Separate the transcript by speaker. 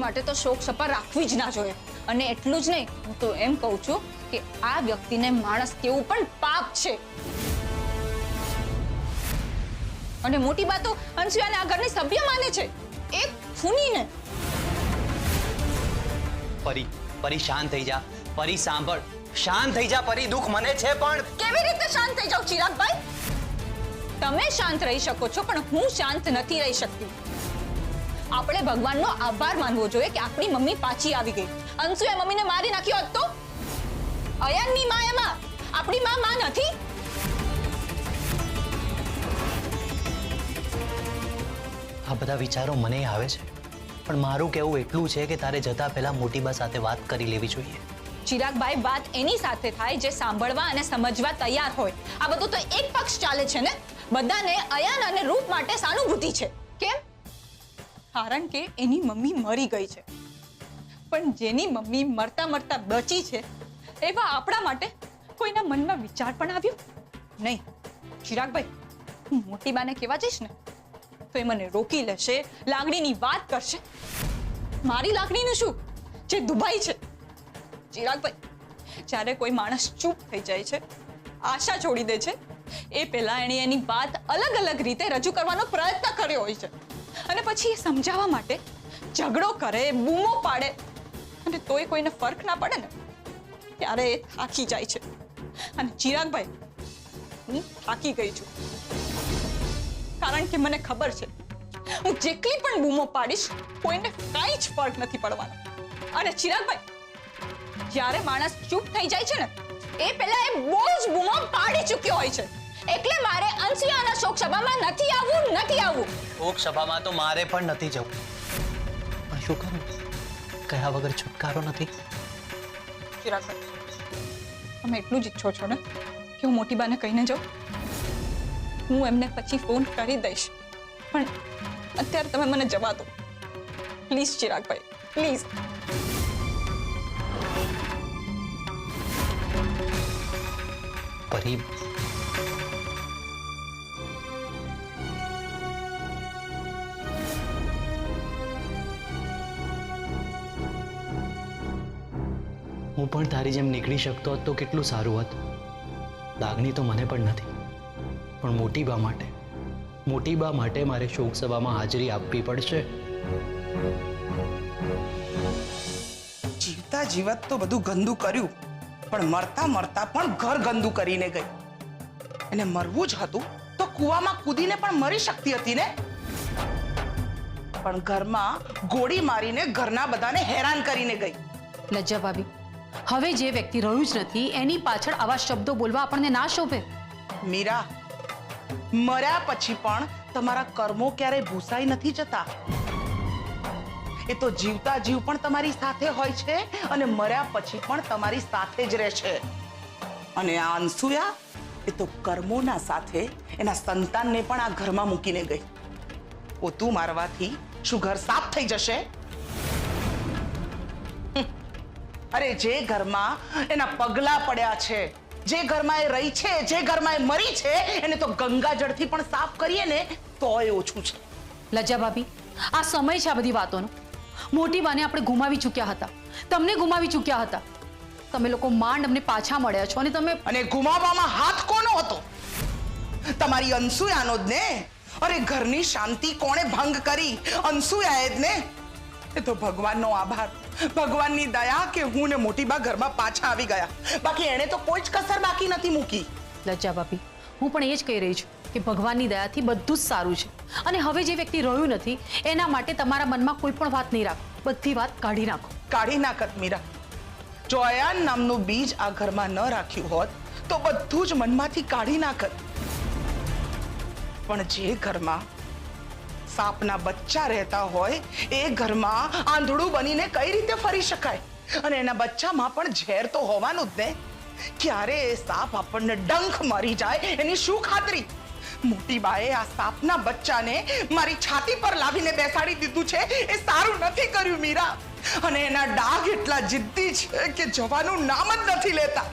Speaker 1: માટે તો શોક સભા રાખવી જ ના જોઈએ. અને એટલું જ નહીં, હું તો એમ કહું છું કે આ વ્યક્તિને માણસ કેવું પણ પાપ છે. અને મોટી બા તો અનસુયાને આ ઘરની સભ્ય માને છે, એક ખૂનીને.
Speaker 2: પરી શાંત થઈ જા. પરી સાંભળ, શાંત થઈ જા. પરી દુઃખ મને છે પણ
Speaker 1: કેવી રીતે શાંત થઈ જાવ ચિરાગભાઈ? તમે શાંત રહી શકો છો પણ હું શાંત નથી રહી શકતી. આપણે ભગવાનનો આભાર માનવો જોઈએ કે આપણી મમ્મી પાછી આવી ગઈ. અંશુએ મમ્મીને મારી નાખ્યો હોત તો? અયાનની માં એમાં આપણી માં નથી.
Speaker 2: આ બધા વિચારો મને આવે છે, પણ મારું કહેવું એટલું છે કે તારે જતા પહેલા મોટી બા સાથે વાત કરી લેવી જોઈએ.
Speaker 1: ચિરાગભાઈ, વાત એની સાથે થાય જે સાંભળવા અને સમજવા તૈયાર હોય. આ બધું તો એક પક્ષ ચાલે છે ને. બધાને અયાન અને રૂપ માટે સાનુભૂતિ છે. કેમ? કારણ કે એની મમ્મી મરી ગઈ છે. પણ જેની મમ્મી મરતા મરતા બચી છે એવા આપણા માટે કોઈના મનમાં વિચાર પણ આવ્યો નહીં. ચિરાગભાઈ, હું મોટી બાને કહેવા જઈશ ને તો એ મને રોકી લેશે, લાગણીની વાત કરશે. મારી લાગણીનું શું જે દુભાઈ છે? ચિરાગભાઈ, જ્યારે કોઈ માણસ ચૂપ થઈ જાય છે, આશા છોડી દે છે, એ પહેલા એણે એની વાત અલગ અલગ રીતે રજૂ કરવાનો પ્રયત્ન કર્યો હોય છે અને પછી એ સમજાવવા માટે ઝઘડો કરે, બૂમો પાડે અને તોય કોઈને ફરક ના પડે ને ત્યારે એ થાકી જાય છે. અને ચિરાગભાઈ, હું થાકી ગઈ છું. કારણ કે મને ખબર છે હું જેટલી પણ બૂમો પાડીશ કોઈને કાંઈ જ ફરક નથી પડવાનો. અને ચિરાગભાઈ, જ્યારે માણસ ચૂપ થઈ જાય છે ને એ પહેલા એ બહુ જ બૂમો પાડી ચૂક્યો હોય છે. એટલે મારે અંશુયાના શોક સભામાં નથી આવવું.
Speaker 2: શોક સભામાં તો મારે પણ નથી જવું, પણ શું કરું? કયા વગર છુટકારો નથી.
Speaker 1: ચિરાગભાઈ, તમે એટલું જ ઈચ્છો છો ને કે હું મોટી બાને કહીને જાઉં? હું એમને પછી ફોન કરી દઈશ, પણ અત્યારે તમે મને જવા દો પ્લીઝ. Chiragbhai, please.
Speaker 2: પરી, હું પણ તારી જેમ નીકળી શકતો હોત તો કેટલું સારું હોત. લાગણી તો મને પણ નથી, પણ મોટી બા માટે મારે શોક સભામાં હાજરી આપવી પડશે.
Speaker 3: જીવતા જીવત તો બધું ગંદુ કર્યું, પણ મરતા મરતા પણ ઘર ગંદુ કરીને ગઈ. એને મરવું જ હતું તો કૂવામાં કૂદીને પણ મરી શકતી હતી ને. પણ ઘરમાં ગોળી મારીને ઘરના બધાને હેરાન કરીને ગઈ.
Speaker 4: લજ્જા ભાભી, હવે જે વ્યક્તિ રહ્યું જ નથી એની પાછળ આવા શબ્દો બોલવા આપણને ના શોભે.
Speaker 3: મીરા, મર્યા પછી પણ તમારા કર્મો ક્યારેય ભૂસાઈ નથી જતા. એ તો જીવતા જીવ પણ તમારી સાથે હોય છે અને મર્યા પછી પણ તમારી સાથે જ રહેશે. અને આ અનસુયા, એ તો કર્મોના સાથે એના સંતાનને પણ આ ઘરમાં મૂકીને ગઈ. પોતું મારવાથી શું ઘર સાફ થઈ જશે? અરે જે ઘરમાં એના પગલા પડ્યા છે, જે ઘરમાં એ રહી છે, જે ઘરમાં એ મરી છે, એને તો ગંગાજળથી પણ સાફ કરીએ ને તોય ઓછું છે.
Speaker 4: લજ્જા ભાભી, આ સમય છે આ બધી વાતોનો. મોટી બાને આપણે ગુમાવી ચૂક્યા હતા, તમને ગુમાવી ચૂક્યા હતા. તમે લોકો માંડ અમને પાછા મળ્યા છો અને તમે
Speaker 3: અને ગુમાવવામાં હાથ કોનો હતો? તમારી અનસુયાનો જ ને. અરે ઘરની શાંતિ કોણે ભંગ કરી? અનસુયાએ જ ને. એ તો ભગવાનનો આભાર, ભગવાનની દયા કે હું ને મોટી બા ઘરમાં પાછા આવી ગયા. બાકી એને તો કોઈ જ કસર બાકી નથી મૂકી.
Speaker 4: લજ્જા ભાભી, હું પણ એ જ કહી રહી છું કે ભગવાનની દયાથી બધું જ સારું છે. અને હવે જે વ્યક્તિ રહ્યું નથી એના માટે તમારા મનમાં કોઈ પણ વાત નહીં રાખો. બધી વાત કાઢી નાખો.
Speaker 3: કાઢી નાખત મીરા. જો અયાન નામનું બીજ આ ઘરમાં ન રાખ્યું હોત તો બધું જ મનમાંથી કાઢી નાખત. પણ જે ઘરમાં સાપના બચ્ચા રહેતા હોય એ ઘરમાં આંધળું બનીને કઈ રીતે ફરી શકાય? અને એના બચ્ચામાં પણ ઝેર તો હોવાનું જ ને. ક્યારે એ સાપ આપણને ડંખ મારી જાય એની શું ખાતરી? મોટી બાએ આ સાપના બચ્ચાને મારી છાતી પર લાવીને બેસાડી દીધું છે. એ સારું નથી કર્યું મીરા. અને એના ડાઘ એટલા જિદ્દી છે કે જવાનું નામ જ નથી લેતા.